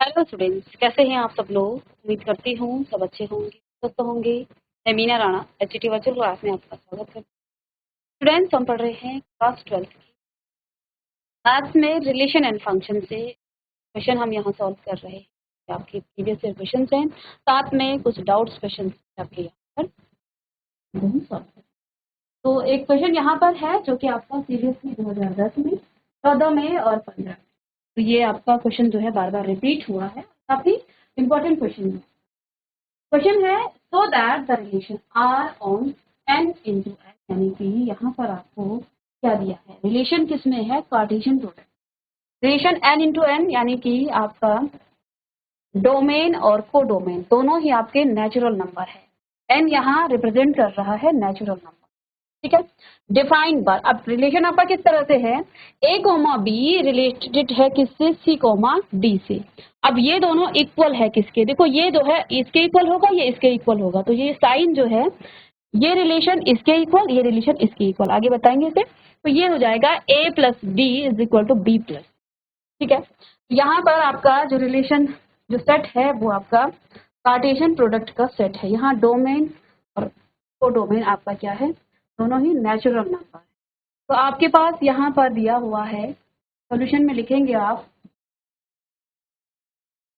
Hello students, कैसे हैं आप सब लोग। उम्मीद करती हूँ सब अच्छे होंगे, स्वस्थ होंगे। मैं Meena Rana HT virtual class में आपका स्वागत करती हूँ। स्टूडेंट्स, हम पढ़ रहे हैं क्लास 12 की मैथ्स में रिलेशन एंड फंक्शन से क्वेश्चन हम यहाँ सॉल्व कर रहे हैं। आपके प्रीवियस ईयर क्वेश्चन हैं, साथ में कुछ डाउट्स क्वेश्चन आपके यहाँ पर हम सॉल्व करें। तो एक क्वेश्चन यहाँ पर है जो कि आपका सीबीएसई 2010 में 14 में और 15 में, तो ये आपका क्वेश्चन जो है बार बार रिपीट हुआ है, काफी इंपॉर्टेंट क्वेश्चन है। क्वेश्चन है so that the relation R on N into N, यानी कि यहाँ पर आपको क्या दिया है, रिलेशन किसमें है, Cartesian product. Relation N into N यानी कि आपका डोमेन और कोडोमेन दोनों ही आपके नेचुरल नंबर है। एन यहाँ रिप्रेजेंट कर रहा है नेचुरल नंबर, ठीक है। डिफाइन बार, अब रिलेशन आपका किस तरह से है, ए कोमा बी रिलेटेड है किससे, सी कोमा डी से। अब ये दोनों इक्वल है किसके, देखो ये जो है इसके इक्वल होगा, ये इसके इक्वल होगा, तो ये साइन जो है, ये रिलेशन इसके इक्वल, ये रिलेशन इसके इक्वल, आगे बताएंगे इसे। तो ये हो जाएगा A plus D is equal to B plus, ठीक है। यहाँ पर आपका जो रिलेशन जो सेट है वो आपका कार्टेशियन प्रोडक्ट का सेट है। यहाँ डोमेन और कोडोमेन आपका क्या है, दोनों ही नेचुरल नंबर है। तो आपके पास यहाँ पर दिया हुआ है, सॉल्यूशन में लिखेंगे आप,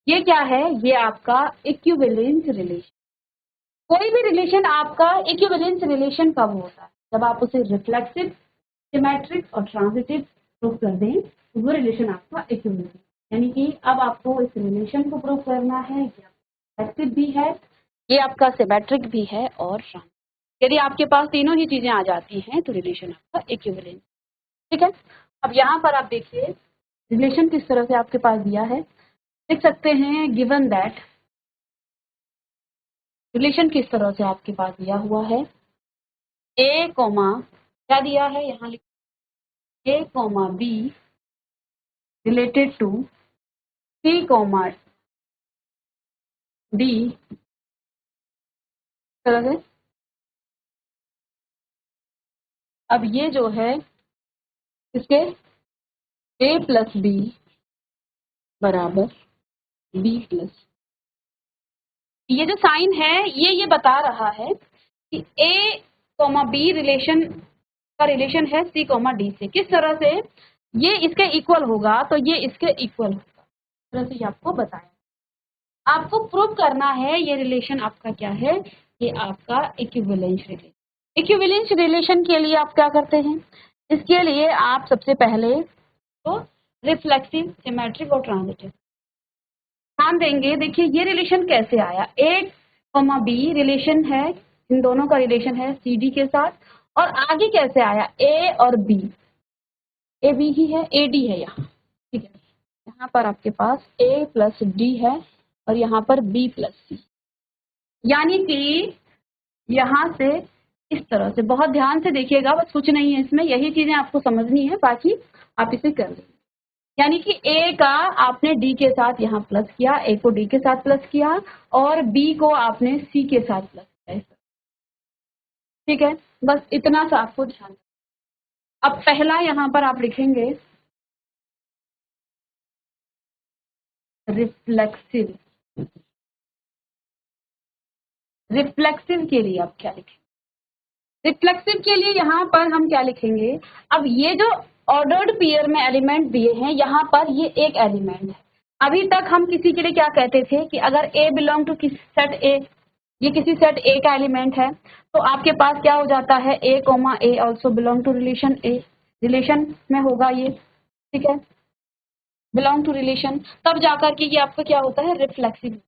ये क्या है, ये आपका इक्विवेलेंस रिलेशन। कोई भी रिलेशन आपका इक्विवेलेंस रिलेशन कब होता है, जब आप उसे रिफ्लेक्सिव, सिमेट्रिक और ट्रांजिटिव प्रूव कर दें, तो वो रिलेशन आपका इक्विवेलेंस, यानी कि अब आपको इस रिलेशन को प्रूव करना है, ये रिफ्लेक्सिव भी है, ये आपका सिमेट्रिक भी है और ट्रांजिटिव। यदि आपके पास तीनों ही चीजें आ जाती हैं तो रिलेशन आपका इक्विवेलेंस, ठीक है। अब यहाँ पर आप देखिए रिलेशन किस तरह से आपके पास दिया है, लिख सकते हैं गिवन दैट, रिलेशन किस तरह से आपके पास दिया हुआ है, ए कोमा क्या दिया है, यहाँ लिख A comma B related to C comma D, तरह से। अब ये जो है इसके ए प्लस बी बराबर बी प्लस, ये जो साइन है ये बता रहा है कि ए कोमा बी रिलेशन का रिलेशन है सी कोमा डी से। किस तरह से, ये इसके इक्वल होगा तो ये इसके इक्वल होगा, इस तरह से ये आपको बताया। आपको प्रूव करना है ये रिलेशन आपका क्या है, ये आपका इक्विवेलेंस रिलेशन। इक्विवेलेंस रिलेशन के लिए आप क्या करते हैं, इसके लिए आप सबसे पहले तो रिफ्लेक्सिव, सिमेट्रिक और ट्रांजिटिव ध्यान देंगे। देखिए ये रिलेशन कैसे आया, ए कोमा बी रिलेशन है, इन दोनों का रिलेशन है सी डी के साथ, और आगे कैसे आया, ए और बी, ए बी ही है, ए डी है यहाँ, ठीक है। यहाँ पर आपके पास ए प्लस डी है और यहाँ पर बी प्लस सी, यानी कि यहाँ से इस तरह से, बहुत ध्यान से देखिएगा, बस कुछ नहीं है इसमें, यही चीजें आपको समझनी है, बाकी आप इसे कर लेंगे। यानी कि ए का आपने डी के साथ यहाँ प्लस किया, ए को डी के साथ प्लस किया और बी को आपने सी के साथ प्लस किया, ठीक है। बस इतना सा आपको ध्यान। अब पहला यहाँ पर आप लिखेंगे रिफ्लेक्सिव, रिफ्लेक्सिव के लिए आप क्या लिखेंगे, रिफ्लेक्सिव के लिए यहाँ पर हम क्या लिखेंगे, अब ये जो ऑर्डर्ड पेयर में एलिमेंट दिए हैं, यहाँ पर ये एक एलिमेंट है। अभी तक हम किसी के लिए क्या कहते थे कि अगर ए बिलोंग टू किसी सेट ए, ये किसी सेट ए का एलिमेंट है, तो आपके पास क्या हो जाता है, A comma A also belong to relation A, relation में होगा ये, ठीक है, बिलोंग टू रिलेशन, तब जाकर के ये आपका क्या होता है, रिफ्लेक्सिव।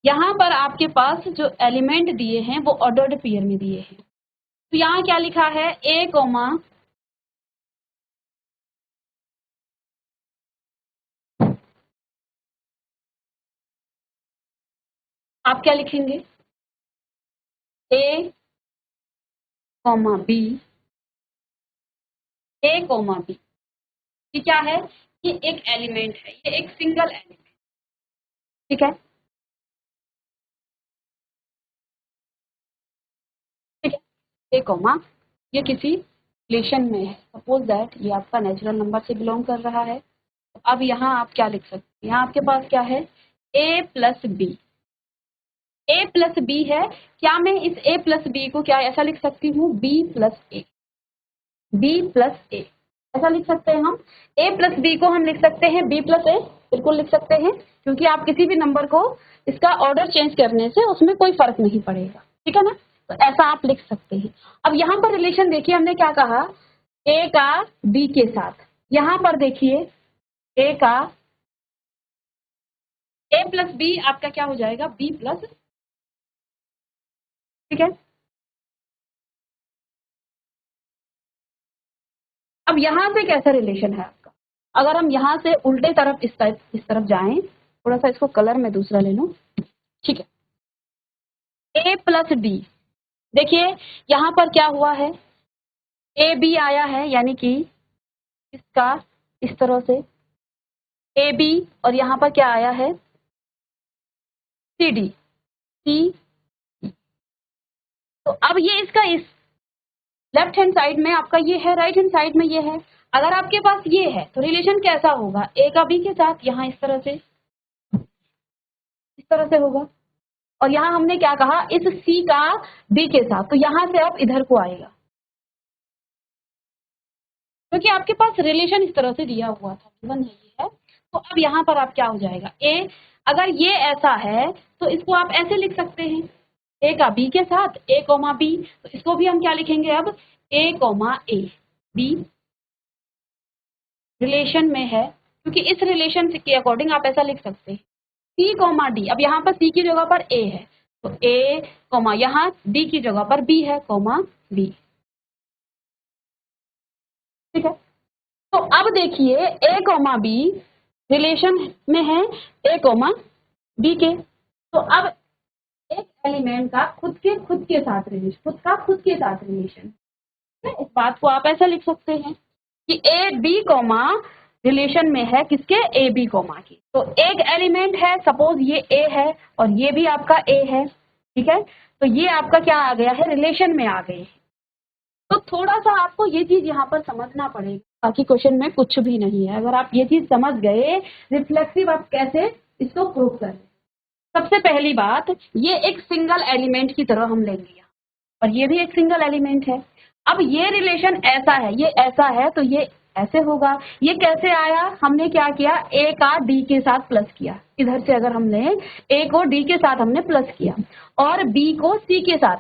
यहाँ पर आपके पास जो एलिमेंट दिए हैं वो ऑर्डर्ड पेयर में दिए हैं, तो यहाँ क्या लिखा है, ए कोमा आप क्या लिखेंगे, ए कोमा बी, ए कोमा बी, ये क्या है, ये एक एलिमेंट है, ये एक सिंगल एलिमेंट, ठीक है, ठीक है। ए कोमा ये किसी रिलेशन में है, सपोज दैट ये आपका नेचुरल नंबर से बिलोंग कर रहा है। अब यहाँ आप क्या लिख सकते हैं, यहाँ आपके पास क्या है, A plus B, A plus B है, क्या मैं इस ए प्लस बी को क्या ऐसा लिख सकती हूँ, बी प्लस ए, बी प्लस ए ऐसा लिख सकते हैं हम। ए प्लस बी को हम लिख सकते हैं बी प्लस ए, बिल्कुल लिख सकते हैं, क्योंकि आप किसी भी नंबर को इसका ऑर्डर चेंज करने से उसमें कोई फर्क नहीं पड़ेगा, ठीक है ना, तो ऐसा आप लिख सकते हैं। अब यहाँ पर रिलेशन देखिए, हमने क्या कहा, ए का बी के साथ, यहाँ पर देखिए ए का ए प्लस बी आपका क्या हो जाएगा, बी प्लस, ठीक है। अब यहाँ से कैसा रिलेशन है आपका, अगर हम यहाँ से उल्टे तरफ इस तरफ जाएं, थोड़ा सा इसको कलर में दूसरा ले लूं, ठीक है, ए प्लस बी, देखिए यहाँ पर क्या हुआ है, ए बी आया है, यानी कि इसका इस तरह से ए बी, और यहाँ पर क्या आया है, सी डी, सी, तो अब ये इसका इस लेफ्ट हैंड साइड में आपका ये है, राइट हैंड साइड में ये है। अगर आपके पास ये है तो रिलेशन कैसा होगा, ए का बी के साथ, यहाँ इस तरह से होगा, और यहाँ हमने क्या कहा, इस सी का बी के साथ, तो यहाँ से आप इधर को आएगा, क्योंकि आपके पास रिलेशन इस तरह से दिया हुआ था, गिवन नहीं है, तो अब यहाँ पर आप क्या हो जाएगा, ए, अगर ये ऐसा है तो इसको आप ऐसे लिख सकते हैं, ए का बी के साथ, ए कोमा बी, तो इसको भी हम क्या लिखेंगे अब, ए कोमा ए, बी रिलेशन में है, क्योंकि इस रिलेशन के अकॉर्डिंग आप ऐसा लिख सकते हैं, सी कोमा डी, अब यहाँ पर सी की जगह पर ए है, तो ए कोमा, यहाँ डी की जगह पर बी है, कोमा बी, ठीक है। तो अब देखिए ए कोमा बी रिलेशन में है ए कोमा बी के, तो अब एक एलिमेंट का खुद के साथ रिलेशन, खुद के साथ रिलेशन, इस बात को आप ऐसा लिख सकते हैं कि ए बी कोमा रिलेशन में है किसके, ए बी कोमा की, तो एक एलिमेंट है, सपोज ये ए है और ये भी आपका ए है, ठीक है, तो ये आपका क्या आ गया है, रिलेशन में आ गए। तो थोड़ा सा आपको ये चीज यहाँ पर समझना पड़ेगा, बाकी क्वेश्चन में कुछ भी नहीं है, अगर आप ये चीज समझ गए, रिफ्लेक्सिव आप कैसे इसको प्रूव करें। सबसे पहली बात, ये एक सिंगल एलिमेंट की तरह हम लेंगे, और ये भी एक सिंगल एलिमेंट है। अब ये रिलेशन ऐसा है, ये ऐसा है, तो ये ऐसे होगा, ये कैसे आया, हमने क्या किया, ए का डी के साथ प्लस किया, इधर से अगर हम लें, ए को डी के साथ हमने प्लस किया, और बी को सी के साथ,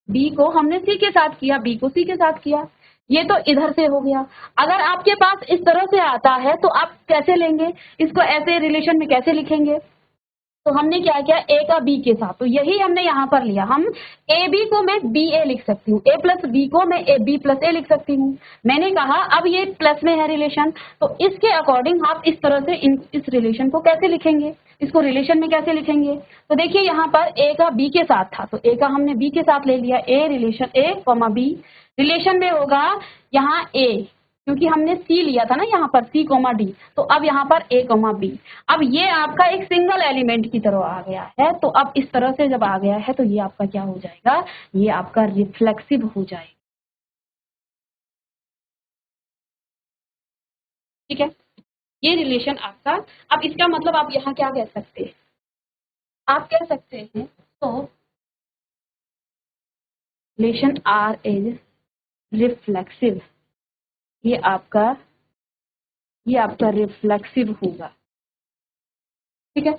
बी को हमने सी के साथ किया, बी को सी के साथ किया, ये तो इधर से हो गया। अगर आपके पास इस तरह से आता है तो आप कैसे लेंगे इसको, ऐसे रिलेशन में कैसे लिखेंगे, तो हमने क्या किया, ए का बी के साथ, तो यही हमने यहाँ पर लिया, हम ए बी को मैं बी ए लिख सकती हूँ, ए प्लस बी को मैं ए बी प्लस ए लिख सकती हूँ। मैंने कहा अब ये प्लस में है रिलेशन, तो इसके अकॉर्डिंग आप इस तरह से इस रिलेशन को कैसे लिखेंगे, इसको रिलेशन में कैसे लिखेंगे, तो देखिए यहाँ पर ए का बी के साथ था, तो ए का हमने बी के साथ ले लिया, a relation A comma B relation में होगा यहाँ ए, क्योंकि हमने सी लिया था ना यहाँ पर, सी कोमा डी, तो अब यहाँ पर ए कोमा बी, अब ये आपका एक सिंगल एलिमेंट की तरह आ गया है, तो अब इस तरह से जब आ गया है तो ये आपका क्या हो जाएगा, ये आपका रिफ्लेक्सिव हो जाएगा, ठीक है, ये रिलेशन आपका। अब इसका मतलब आप यहाँ क्या कह सकते हैं, आप कह सकते हैं, तो रिलेशन आर इज रिफ्लेक्सिव, ये आपका रिफ्लेक्सिव होगा, ठीक है,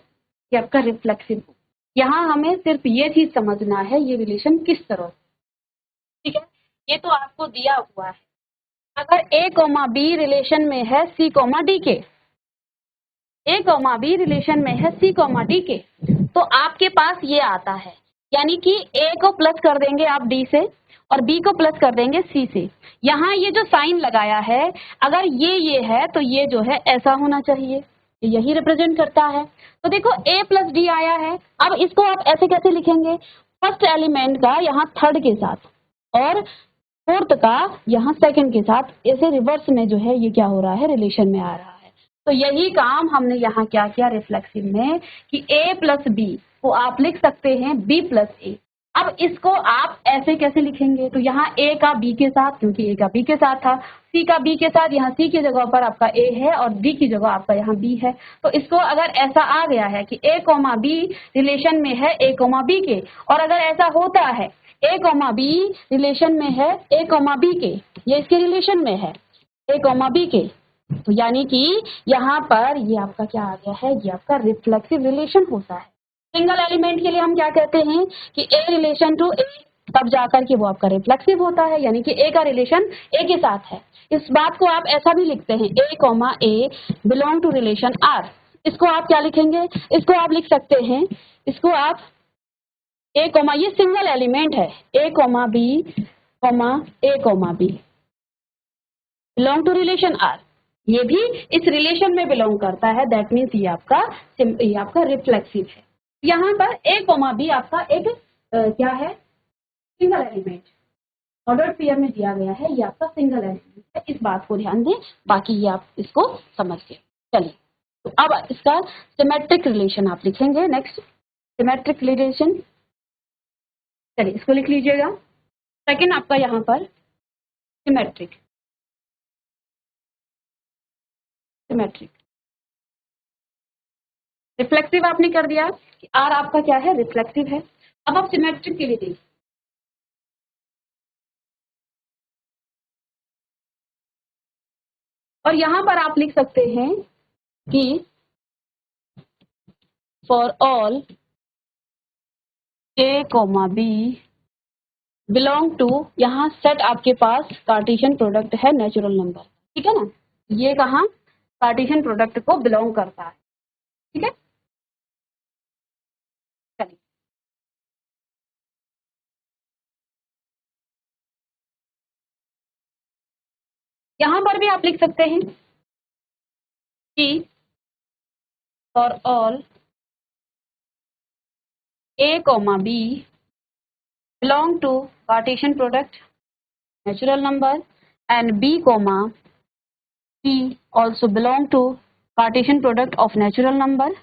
ये आपका रिफ्लेक्सिव होगा। यहाँ हमें सिर्फ ये चीज समझना है, ये रिलेशन किस तरह से, ठीक है, ये तो आपको दिया हुआ है, अगर ए कोमा बी रिलेशन में है सी कोमा डी के, ए कोमा बी रिलेशन में है सी कोमा डी के, तो आपके पास ये आता है, यानी कि ए को प्लस कर देंगे आप डी से, और बी को प्लस कर देंगे सी से। यहाँ ये जो साइन लगाया है, अगर ये है तो ये जो है ऐसा होना चाहिए, यही रिप्रेजेंट करता है। तो देखो ए प्लस डी आया है, अब इसको आप ऐसे कैसे लिखेंगे, फर्स्ट एलिमेंट का यहाँ थर्ड के साथ और फोर्थ का यहाँ सेकंड के साथ, ऐसे रिवर्स में जो है ये क्या हो रहा है, रिलेशन में आ रहा है। तो यही काम हमने यहाँ क्या किया रिफ्लेक्सिव में, कि a प्लस बी को आप लिख सकते हैं b प्लस ए। अब इसको आप ऐसे कैसे लिखेंगे, तो यहाँ a का b के साथ, क्योंकि a का b के साथ था, सी का बी के साथ, यहाँ सी की जगह पर आपका ए है और डी की जगह आपका यहाँ बी है। तो इसको अगर ऐसा आ गया है कि ए कोमा बी रिलेशन में है ए कोमा बी के, और अगर ऐसा होता है ए कोमा बी रिलेशन में है ए कोमा बी के, ये इसके रिलेशन में है ए कोमा बी के, तो यानी कि यहाँ पर ये आपका क्या आ गया है, ये आपका रिफ्लेक्सिव रिलेशन होता है। सिंगल एलिमेंट के लिए हम क्या कहते हैं कि ए रिलेशन टू ए, तब जाकर के वो आपका रिफ्लेक्सिव होता है, यानी कि ए का रिलेशन ए के साथ है। इस बात को आप ऐसा भी लिखते हैं A comma A belong to relation R. इसको आप क्या लिखेंगे, इसको आप लिख सकते हैं, इसको आप ए कॉमा, ये सिंगल एलिमेंट है A comma B comma A comma B belong to relation R, ये भी इस रिलेशन में बिलोंग करता है। दैट मीन्स ये आपका रिफ्लेक्सिव है। यहाँ पर ए कॉमा बी आपका एक क्या है, सिंगल एलिमेंट ऑर्डर पेयर में दिया गया है, ये आपका सिंगल एलिमेंट है। इस बात को ध्यान दें, बाकी ये आप इसको समझ गए। चलिए, तो अब इसका सिमेट्रिक रिलेशन आप लिखेंगे। नेक्स्ट सिमेट्रिक रिलेशन, चलिए इसको लिख लीजिएगा। सेकंड आपका यहाँ पर सिमेट्रिक रिफ्लेक्सिव आपने कर दिया कि आर आपका क्या है, रिफ्लेक्सिव है। अब आप सिमेट्रिक के लिए देखिए, और यहां पर आप लिख सकते हैं कि for all A comma B belong to, यहाँ सेट आपके पास कार्टेशियन प्रोडक्ट है नेचुरल नंबर, ठीक है ना, ये कहाँ कार्टेशियन प्रोडक्ट को बिलोंग करता है, ठीक है। चलिए, यहां पर भी आप लिख सकते हैं कि for all A comma B belong to Cartesian product natural number and B comma C also belong to Cartesian product of natural number.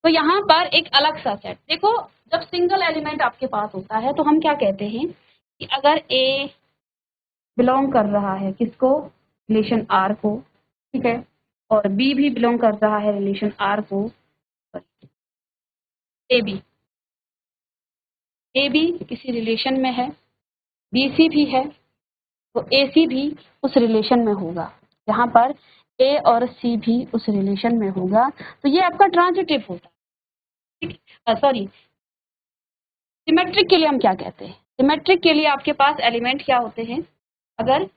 तो यहाँ पर एक अलग सा सेट देखो, जब सिंगल एलिमेंट आपके पास होता है तो हम क्या कहते हैं कि अगर ए बिलोंग कर रहा है किसको, रिलेशन आर को, ठीक है, और बी भी बिलोंग कर रहा है रिलेशन आर को, ए बी किसी रिलेशन में है, बी सी भी है, तो ए सी भी उस रिलेशन में होगा। यहाँ पर ए और सी भी उस रिलेशन में होगा, तो ये आपका ट्रांजिटिव होता है, ठीक है। सॉरी, सिमेट्रिक के लिए हम क्या कहते हैं, सिमेट्रिक के लिए आपके पास एलिमेंट क्या होते हैं, अगर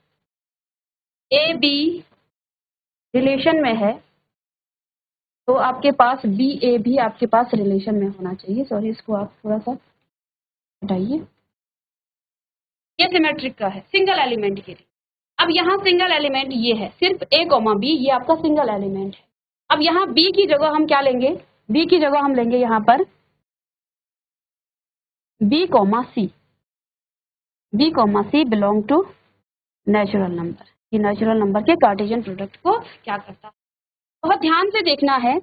ए बी रिलेशन में है तो आपके पास बी ए भी आपके पास रिलेशन में होना चाहिए। सॉरी, इसको आप थोड़ा सा हटाइए, ये सिमेट्रिक का है सिंगल एलिमेंट के लिए। अब यहाँ सिंगल एलिमेंट ये है सिर्फ ए कॉमा बी, ये आपका सिंगल एलिमेंट है। अब यहाँ बी की जगह हम क्या लेंगे, बी की जगह हम लेंगे यहाँ पर B comma C, B comma C belong to natural number, ये नेचुरल नंबर के कार्टेशियन प्रोडक्ट को क्या करता है। बहुत ध्यान से देखना है,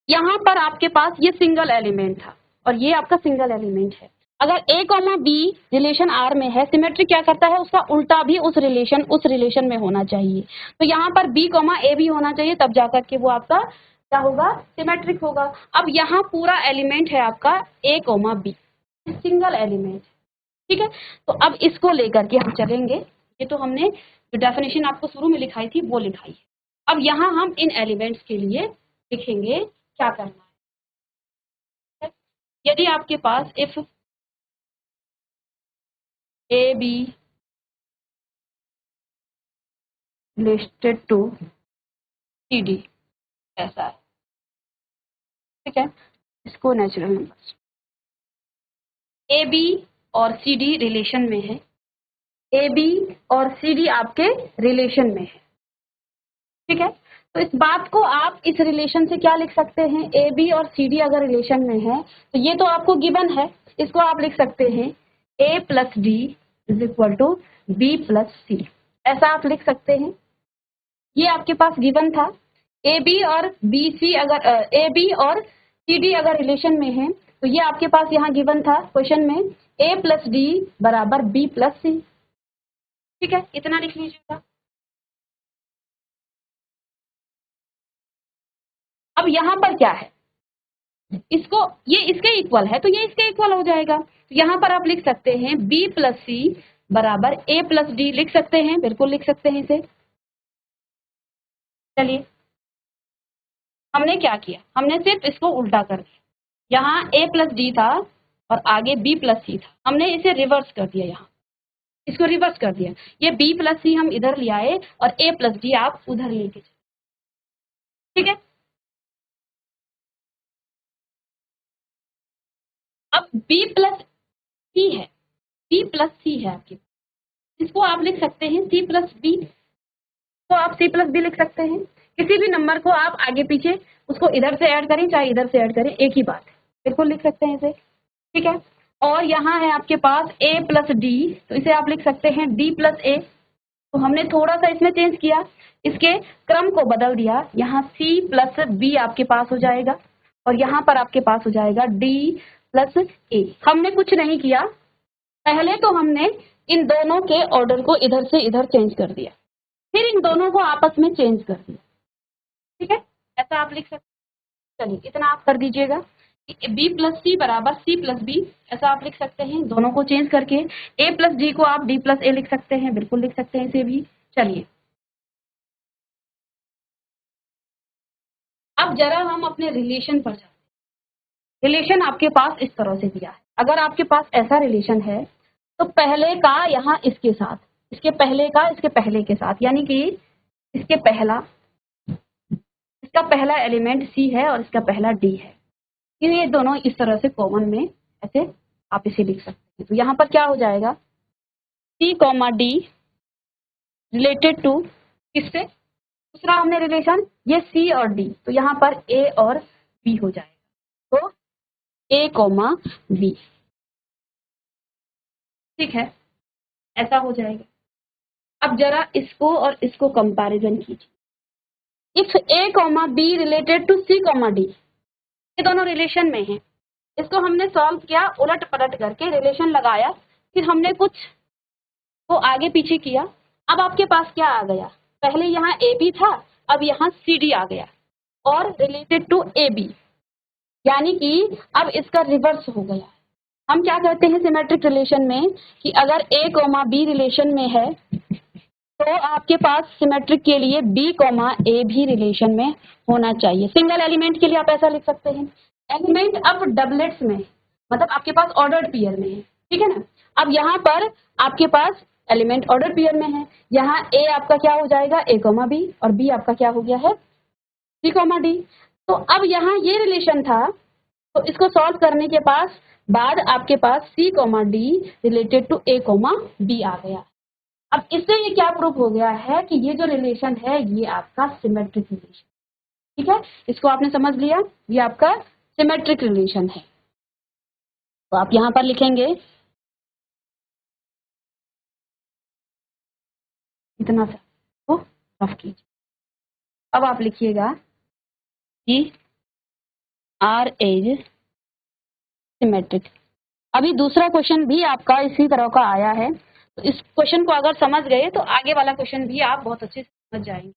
यहाँ पर आपके पास ये सिंगल एलिमेंट था और ये आपका सिंगल एलिमेंट है। अगर ए कॉमा बी रिलेशन आर में है, सिमेट्रिक क्या करता है, उसका उल्टा भी उस रिलेशन में होना चाहिए। तो यहाँ पर बी कॉमा ए भी होना चाहिए, तब जाकर के वो आपका क्या होगा, सिमेट्रिक होगा। अब यहाँ पूरा एलिमेंट है आपका ए कॉमा बी, सिंगल एलिमेंट, ठीक है। तो अब इसको लेकर के हम चलेंगे, ये तो हमने जो डेफिनेशन आपको शुरू में लिखाई थी वो लिखाई है। अब यहाँ हम इन एलिमेंट्स के लिए लिखेंगे क्या करना है। यदि आपके पास if A B related to C D ऐसा है, ठीक है, इसको नेचुरल नंबर ए बी और सी डी रिलेशन में है, ए बी और सी डी आपके रिलेशन में है, ठीक है। तो इस बात को आप इस रिलेशन से क्या लिख सकते हैं, ए बी और सी डी अगर रिलेशन में है तो ये तो आपको गिवन है, इसको आप लिख सकते हैं A plus D is equal to B plus C, ऐसा आप लिख सकते हैं। ये आपके पास गिवन था, ए बी और बी सी अगर ए बी और सी डी अगर रिलेशन में है तो ये आपके पास यहाँ गिवन था क्वेश्चन में ए प्लस डी बराबर बी प्लस सी, ठीक है, इतना लिख लीजिएगा। अब यहाँ पर क्या है, इसको ये इसके इक्वल है तो ये इसके इक्वल हो जाएगा। तो यहाँ पर आप लिख सकते हैं बी प्लस सी बराबर ए प्लस डी, लिख सकते हैं, बिल्कुल लिख सकते हैं इसे। चलिए हमने क्या किया, हमने सिर्फ इसको उल्टा कर दिया, यहाँ ए प्लस डी था और आगे बी प्लस सी था, हमने इसे रिवर्स कर दिया, यहाँ इसको रिवर्स कर दिया, ये बी प्लस सी हम इधर ले आए और ए प्लस डी आप उधर लेके चले, ठीक है। अब बी प्लस सी है, बी प्लस सी है आपके, इसको आप लिख सकते हैं सी प्लस बी, तो आप सी प्लस बी लिख सकते हैं। किसी भी नंबर को आप आगे पीछे उसको इधर से ऐड करें चाहे इधर से ऐड करें, एक ही बात है, बिल्कुल लिख सकते हैं इसे, ठीक है। और यहाँ है आपके पास a प्लस डी, तो इसे आप लिख सकते हैं d प्लस ए। तो हमने थोड़ा सा इसमें चेंज किया, इसके क्रम को बदल दिया, यहाँ c प्लस बी आपके पास हो जाएगा और यहाँ पर आपके पास हो जाएगा d प्लस ए। हमने कुछ नहीं किया, पहले तो हमने इन दोनों के ऑर्डर को इधर से इधर चेंज कर दिया, फिर इन दोनों को आपस में चेंज कर दिया, ठीक है, ऐसा आप लिख सकते हैं। चलिए इतना आप कर दीजिएगा, बी प्लस सी बराबर सी प्लस बी, ऐसा आप लिख सकते हैं, दोनों को चेंज करके। ए प्लस डी को आप डी प्लस ए लिख सकते हैं, बिल्कुल लिख सकते हैं इसे भी। चलिए अब जरा हम अपने रिलेशन पर जाते हैं। रिलेशन आपके पास इस तरह से दिया है, अगर आपके पास ऐसा रिलेशन है तो पहले का यहाँ इसके साथ, इसके पहले का इसके पहले के साथ, यानी कि इसके पहला, इसका पहला एलिमेंट सी है और इसका पहला डी है, ये दोनों इस तरह से कॉमन में ऐसे आप इसे लिख सकते हैं। तो यहाँ पर क्या हो जाएगा, सी कॉमा डी रिलेटेड टू किससे, दूसरा हमने रिलेशन ये सी और डी, तो यहाँ पर ए और बी हो जाएगा, तो ए कॉमा बी, ठीक है, ऐसा हो जाएगा। अब जरा इसको और इसको कंपैरिजन कीजिए, if A comma B related to C comma D, ये दोनों रिलेशन में हैं, इसको हमने सॉल्व किया, उलट पलट करके रिलेशन लगाया, फिर हमने कुछ को आगे पीछे किया। अब आपके पास क्या आ गया, पहले यहाँ ए बी था, अब यहाँ सी डी आ गया और रिलेटेड टू ए बी, यानी कि अब इसका रिवर्स हो गया। हम क्या कहते हैं सिमेट्रिक रिलेशन में कि अगर ए कॉमा बी रिलेशन में है तो आपके पास सिमेट्रिक के लिए बी कॉमा ए भी रिलेशन में होना चाहिए। सिंगल एलिमेंट के लिए आप ऐसा लिख सकते हैं, एलिमेंट अब डबलेट्स में, मतलब आपके पास ऑर्डर्ड पेयर में है, ठीक है ना। अब यहाँ पर आपके पास एलिमेंट ऑर्डर पेयर में है, यहाँ ए आपका क्या हो जाएगा ए कॉमा बी और बी आपका क्या हो गया है सी कॉमा डी। तो अब यहाँ ये रिलेशन था, तो इसको सॉल्व करने के बाद आपके पास C comma D related to A comma B आ गया। अब इससे ये क्या प्रूफ हो गया है कि ये जो रिलेशन है ये आपका सिमेट्रिक रिलेशन, ठीक है, इसको आपने समझ लिया, ये आपका सिमेट्रिक रिलेशन है। तो आप यहाँ पर लिखेंगे इतना सा, तो रफ कीजिए। अब आप लिखिएगा कि आर इज सिमेट्रिक। अभी दूसरा क्वेश्चन भी आपका इसी तरह का आया है, तो इस क्वेश्चन को अगर समझ गए तो आगे वाला क्वेश्चन भी आप बहुत अच्छे से समझ जाएंगे।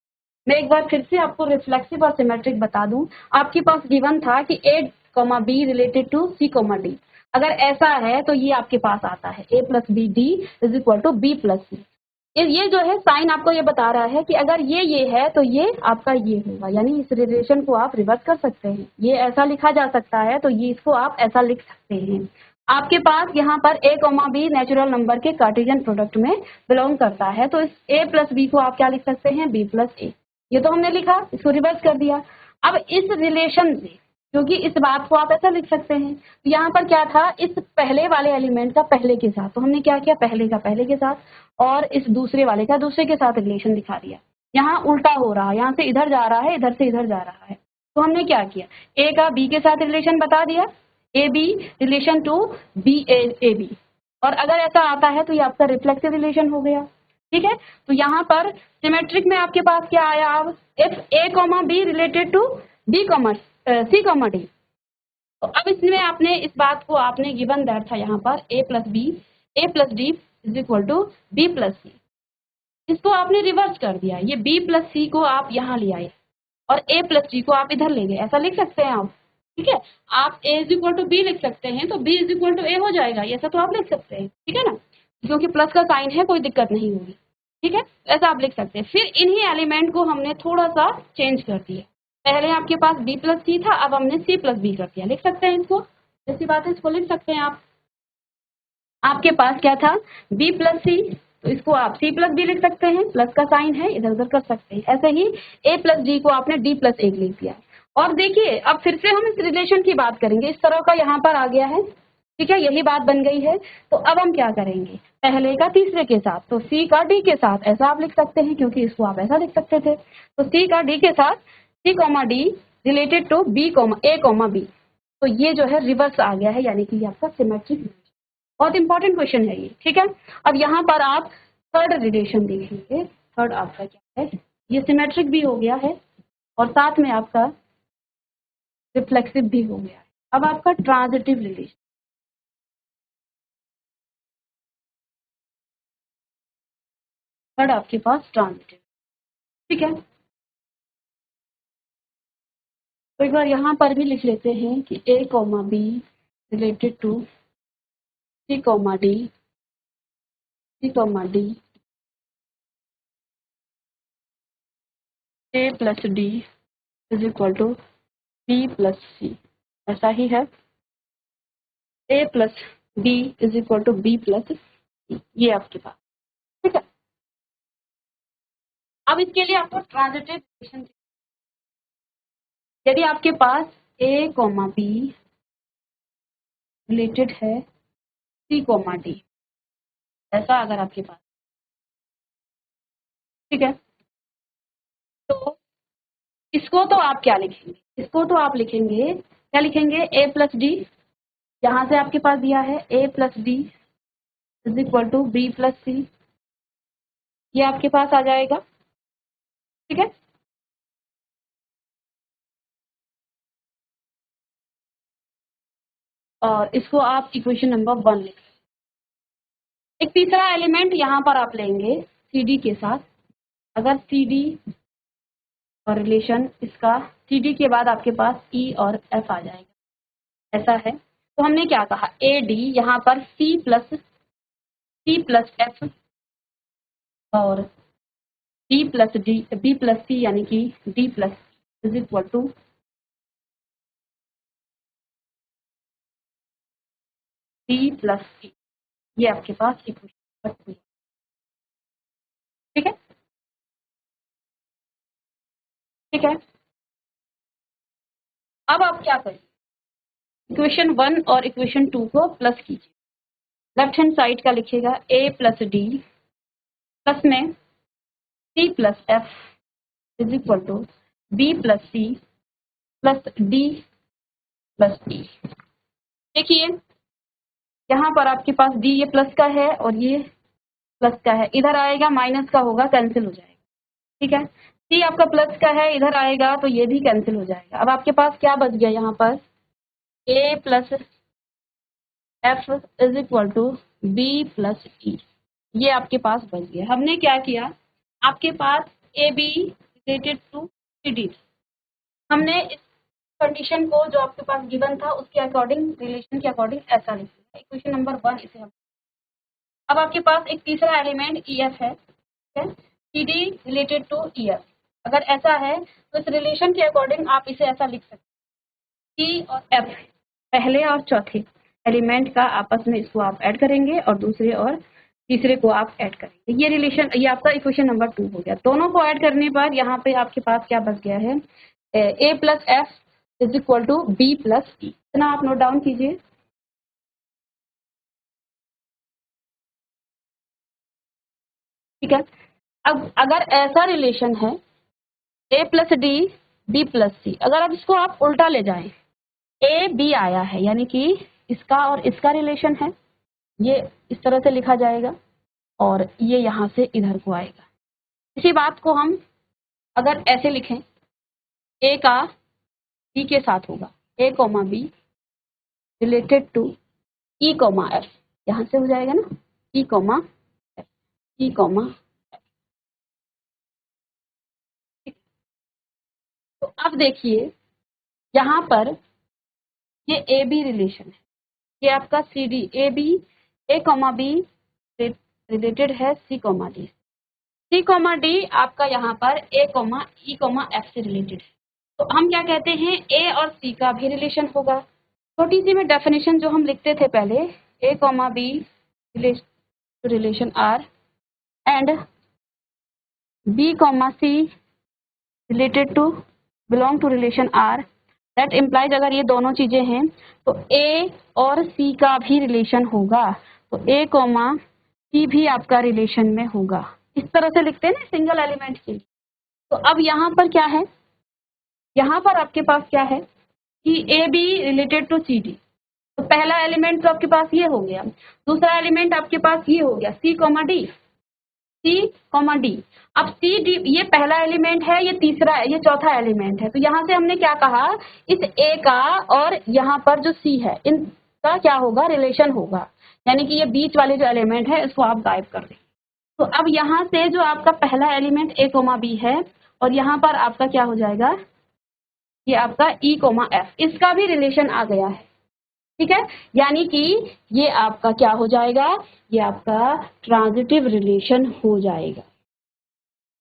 मैं एक बार फिर से आपको रिफ्लेक्सिव और सिमेट्रिक बता दूं, आपके पास गिवन था कि A comma B related to C comma D, अगर ऐसा है तो ये आपके पास आता है A plus B D is equal to B plus C. ये जो है साइन आपको ये बता रहा है कि अगर ये है तो ये आपका ये होगा, यानी इस रिलेशन को आप रिवर्स कर सकते हैं, ये ऐसा लिखा जा सकता है तो ये इसको आप ऐसा लिख सकते हैं। आपके पास यहाँ पर a comma B natural number के कार्टेशियन प्रोडक्ट में बिलोंग करता है, तो इस a प्लस बी को आप क्या लिख सकते हैं b प्लस ए, ये तो हमने लिखा, इसको रिवर्स कर दिया। अब इस रिलेशन से, क्योंकि इस बात को आप ऐसा लिख सकते हैं, तो यहाँ पर क्या था, इस पहले वाले एलिमेंट का पहले के साथ, तो हमने क्या किया, पहले का पहले के साथ और इस दूसरे वाले का दूसरे के साथ रिलेशन दिखा दिया। यहाँ उल्टा हो रहा है, यहाँ से इधर जा रहा है, इधर से इधर जा रहा है, तो हमने क्या किया, ए का बी के साथ रिलेशन बता दिया, A B relation to B A B, और अगर ऐसा आता है तो ये आपका रिफ्लेक्सिव रिलेशन हो गया, ठीक है। तो यहाँ पर सिमेट्रिक में आपके पास क्या आया, अब if A comma B related to B comma C comma D, तो अब इसमें आपने इस बात को आपने गिवन दैट था यहाँ पर A plus D is equal to B plus C, इसको आपने रिवर्स कर दिया, ये बी प्लस सी को आप यहाँ ले आए, और a प्लस g को आप इधर ले गए, ऐसा लिख सकते हैं आप। ठीक है, आप a is equal to B लिख सकते हैं तो b is equal to a हो जाएगा, ऐसा तो आप लिख सकते हैं। ठीक है ना, क्योंकि प्लस का साइन है, कोई दिक्कत नहीं होगी। ठीक है, ऐसा आप लिख सकते हैं। फिर इन्हीं एलिमेंट को हमने थोड़ा सा चेंज कर दिया। पहले आपके पास b प्लस सी था, अब हमने c प्लस बी कर दिया। लिख सकते हैं इसको, जैसी बात है इसको लिख सकते हैं आप। आपके पास क्या था, b प्लस सी, तो इसको आप c प्लस बी लिख सकते हैं, प्लस का साइन है इधर उधर कर सकते हैं। ऐसे ही a प्लस डी को आपने d प्लस एक लिख दिया। और देखिए अब फिर से हम इस रिलेशन की बात करेंगे, इस तरह का यहाँ पर आ गया है। ठीक है, यही बात बन गई है। तो अब हम क्या करेंगे, पहले का तीसरे के साथ, तो c का d के साथ, ऐसा आप लिख सकते हैं, क्योंकि इसको आप ऐसा लिख सकते थे। तो c का d के साथ c comma D related to b comma a comma b, तो ये जो है रिवर्स आ गया है, यानी कि ये आपका सिमेट्रिक। बहुत इंपॉर्टेंट क्वेश्चन है ये। ठीक है, अब यहाँ पर आप थर्ड रिलेशन देखेंगे। थर्ड आपका क्या है, ये सिमेट्रिक भी हो गया है और साथ में आपका रिफ्लेक्सिव भी हो गया है। अब आपका ट्रांजिटिव रिलेशन, थर्ड आपके पास ट्रांजिटिव। ठीक है, तो एक बार यहाँ पर भी लिख लेते हैं कि a comma B related to c comma D, c comma D a plus D is equal to b plus C, ऐसा ही है। a plus b is equal to b plus C, ये आपके पास। ठीक है, अब इसके लिए आपको ट्रांजिटिव रिलेशन, यदि आपके पास a कॉमा बी रिलेटेड है c कॉमा डी, ऐसा अगर आपके पास, ठीक है, तो इसको तो आप क्या लिखेंगे, इसको तो आप लिखेंगे, क्या लिखेंगे, a प्लस डी, यहाँ से आपके पास दिया है a plus D is equal to B plus C, ये आपके पास आ जाएगा। ठीक है, और इसको आप इक्वेशन नंबर 1 लिख। एक तीसरा एलिमेंट यहाँ पर आप लेंगे सी डी के साथ। अगर सी डी और रिलेशन इसका, सी डी के बाद आपके पास ई और एफ आ जाएगा, ऐसा है। तो हमने क्या कहा, ए डी, यहाँ पर सी प्लस एफ और D plus D, B plus C, यानी कि D plus is equal to D plus C, ये आपके पास इक्वेशन नंबर 2। ठीक है, ठीक है, अब आप क्या करें, इक्वेशन 1 और इक्वेशन 2 को प्लस कीजिए। लेफ्ट हैंड साइड का लिखिएगा a प्लस डी प्लस में c plus F is equal to B plus C plus D plus E. देखिए यहाँ पर आपके पास डी ये प्लस का है और ये प्लस का है, इधर आएगा माइनस का होगा, कैंसिल हो जाएगा। ठीक है, सी आपका प्लस का है, इधर आएगा तो ये भी कैंसिल हो जाएगा। अब आपके पास क्या बच गया, यहाँ पर a plus F is equal to B plus E, ये आपके पास बच गया। हमने क्या किया, आपके पास A B related to C D, हमने इस कंडीशन को जो आपके पास गिवन था उसके अकॉर्डिंग, रिलेशन के अकॉर्डिंग ऐसा लिखा, इक्वेशन नंबर 1 इसे हम। अब आपके पास एक तीसरा एलिमेंट ई एफ है, ठीक है, C D related to E F. अगर ऐसा है तो इस रिलेशन के अकॉर्डिंग आप इसे ऐसा लिख सकते हैं, सी और एफ, पहले और चौथे एलिमेंट का आपस में इसको आप ऐड करेंगे और दूसरे और तीसरे को आप ऐड करेंगे। ये रिलेशन, ये आपका इक्वेशन नंबर 2 हो गया। दोनों को ऐड करने पर यहाँ पे आपके पास क्या बच गया है, A plus F is equal to B plus E. इतना आप नोट डाउन कीजिए। ठीक है, अब अगर ऐसा रिलेशन है A plus D B plus सी, अगर अब इसको आप उल्टा ले जाएं, ए बी आया है यानी कि इसका और इसका रिलेशन है, ये इस तरह से लिखा जाएगा और ये यहाँ से इधर को आएगा। इसी बात को हम अगर ऐसे लिखें, ए का बी के साथ होगा, A comma B related to E comma F, यहाँ से हो जाएगा ना, E comma F, E comma. अब देखिए यहाँ पर ये ए बी रिलेशन है, ये आपका C D A B A comma B related है C comma D, C comma D आपका यहाँ पर A comma E comma F से रिलेटेड है। तो हम क्या कहते हैं, ए और सी का भी रिलेशन होगा। छोटी सी में डेफिनेशन जो हम लिखते थे पहले, A comma B relation R and B comma C related to belong to relation R, that implies अगर ये दोनों चीजें हैं तो ए और सी का भी रिलेशन होगा, तो ए कॉमा सी भी आपका रिलेशन में होगा। इस तरह से लिखते हैं ना सिंगल एलिमेंट के लिए। तो अब यहाँ पर क्या है, यहाँ पर आपके पास क्या है कि A B related to C D, तो पहला एलिमेंट तो आपके पास ये हो गया, दूसरा एलिमेंट आपके पास ये हो गया सी comma D, C comma D. अब सी डी ये पहला एलिमेंट है, ये तीसरा, ये चौथा एलिमेंट है। तो यहाँ से हमने क्या कहा, इस ए का और यहाँ पर जो सी है इनका क्या होगा, रिलेशन होगा, यानी कि ये बीच वाले जो एलिमेंट है इसको आप गायब कर दें। तो अब यहाँ से जो आपका पहला एलिमेंट ए कोमा बी है और यहाँ पर आपका क्या हो जाएगा, ये आपका ई कोमा एफ, इसका भी रिलेशन आ गया है, ठीक है। यानी कि ये आपका क्या हो जाएगा, ये आपका ट्रांजिटिव रिलेशन हो जाएगा।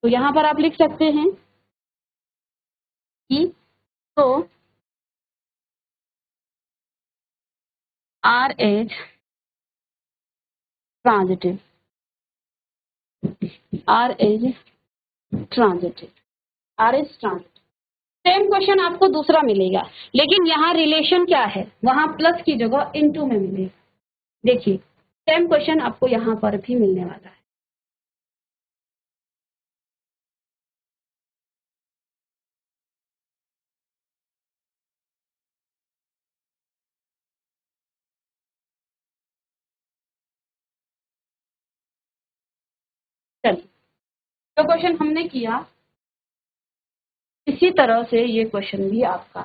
तो यहाँ पर आप लिख सकते हैं कि तो R is transitive, R is transitive, R is transitive. Same question आपको दूसरा मिलेगा, लेकिन यहाँ रिलेशन क्या है, वहां प्लस की जगह इनटू में मिलेगा। देखिए सेम क्वेश्चन आपको यहाँ पर भी मिलने वाला है। चलिए जो क्वेश्चन हमने किया इसी तरह से ये क्वेश्चन भी आपका,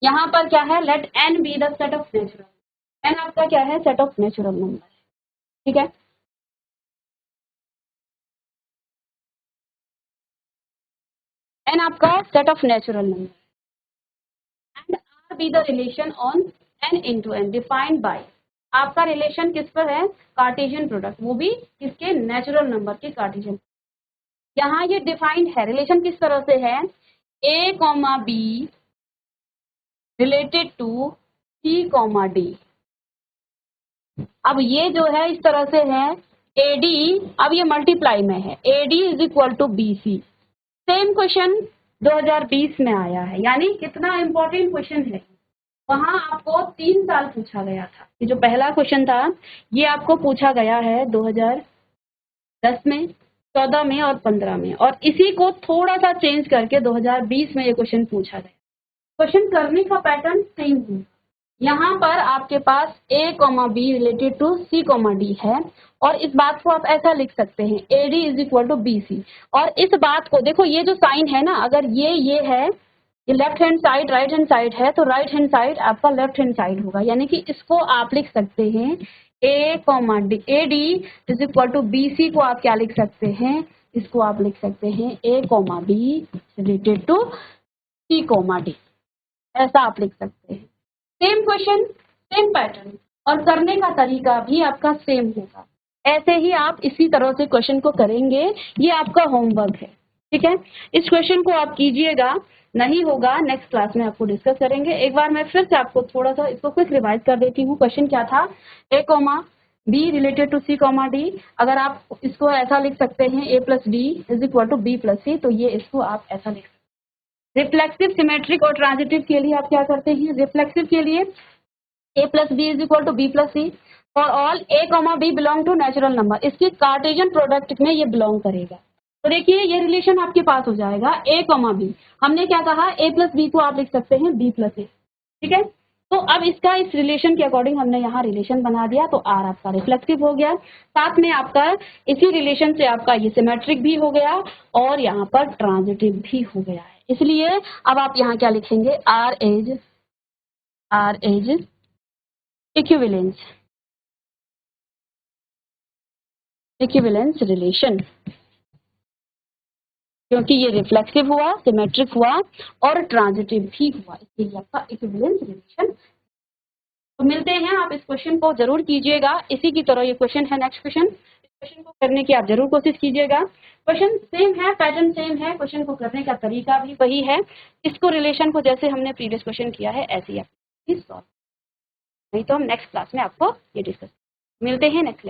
यहाँ पर क्या है, let N be the set of natural, N आपका क्या है, सेट ऑफ नेचुरल नंबर, ठीक है। एन आपका set of natural number and R be the relation on N into N defined by, आपका रिलेशन किस पर है, कार्टेशियन प्रोडक्ट, वो भी किसके, नेचुरल नंबर के कार्टेशियन। यहाँ ये डिफाइंड है, रिलेशन किस तरह से है, A comma B related to C comma D. अब ये जो है इस तरह से है, ए डी, अब ये मल्टीप्लाई में है, A D is equal to B C. Same question 2020 में आया है, यानी कितना इंपॉर्टेंट क्वेश्चन है। वहां आपको 3 साल पूछा गया था, ये जो पहला क्वेश्चन था ये आपको पूछा गया है 2010 में, 14 में और 15 में, और इसी को थोड़ा सा चेंज करके 2020 में ये क्वेश्चन पूछा गया। क्वेश्चन करने का पैटर्न सेम है, यहाँ पर आपके पास A comma B related to C comma D है, और इस बात को आप ऐसा लिख सकते हैं, A D is equal to B C. और इस बात को देखो, ये जो साइन है ना, अगर ये है, ये left hand side right hand side है, तो राइट हैंड साइड आपका लेफ्ट हैंड साइड होगा, यानी कि इसको आप लिख सकते हैं A comma D, A D is equal to B C को आप क्या लिख सकते हैं, इसको आप लिख सकते हैं A comma B related to C comma D, ऐसा आप लिख सकते हैं। सेम क्वेश्चन सेम पैटर्न, और करने का तरीका भी आपका सेम होगा। ऐसे ही आप इसी तरह से क्वेश्चन को करेंगे, ये आपका होमवर्क है, ठीक है। इस क्वेश्चन को आप कीजिएगा, नहीं होगा नेक्स्ट क्लास में आपको डिस्कस करेंगे। एक बार मैं फिर से आपको थोड़ा सा इसको क्विक रिवाइज कर देती हूँ। क्वेश्चन क्या था, A comma B related to C comma D, अगर आप इसको ऐसा लिख सकते हैं A plus D is equal to B plus C, तो ये इसको आप ऐसा लिख सकते हैं। रिफ्लेक्सिव, सिमेट्रिक और ट्रांजिटिव के लिए आप क्या करते हैं, रिफ्लेक्सिव के लिए A plus B is equal to B plus C, for all A comma B belong to natural number, इसकी कार्टेशियन प्रोडक्ट में ये बिलोंग करेगा। तो देखिए ये रिलेशन आपके पास हो जाएगा ए कॉमा बी, हमने क्या कहा, ए प्लस बी को आप लिख सकते हैं बी प्लस ए, ठीक है। तो अब इसका इस रिलेशन के अकॉर्डिंग हमने यहाँ रिलेशन बना दिया, तो आर आपका रिफ्लेक्सिव हो गया, साथ में आपका इसी रिलेशन से आपका ये सिमेट्रिक भी हो गया और यहाँ पर ट्रांजिटिव भी हो गया है। इसलिए अब आप यहाँ क्या लिखेंगे, आर एज इक्विवेलेंस रिलेशन क्योंकि ये रिफ्लेक्सिव हुआ, सिमेट्रिक हुआ और ट्रांजिटिव भी हुआ, इसलिए आपका इक्विवेलेंस रिलेशन। तो मिलते हैं, आप इस क्वेश्चन को जरूर कीजिएगा, इसी की तरह ये क्वेश्चन है नेक्स्ट क्वेश्चन, इस क्वेश्चन को करने की आप जरूर कोशिश कीजिएगा। क्वेश्चन सेम है, पैटर्न सेम है, क्वेश्चन को करने का तरीका भी वही है, इसको रिलेशन को जैसे हमने प्रीवियस क्वेश्चन किया है ऐसे ही आप सॉल्व, नहीं तो हम नेक्स्ट क्लास में आपको ये डिस्कस, मिलते हैं नेक्स्ट।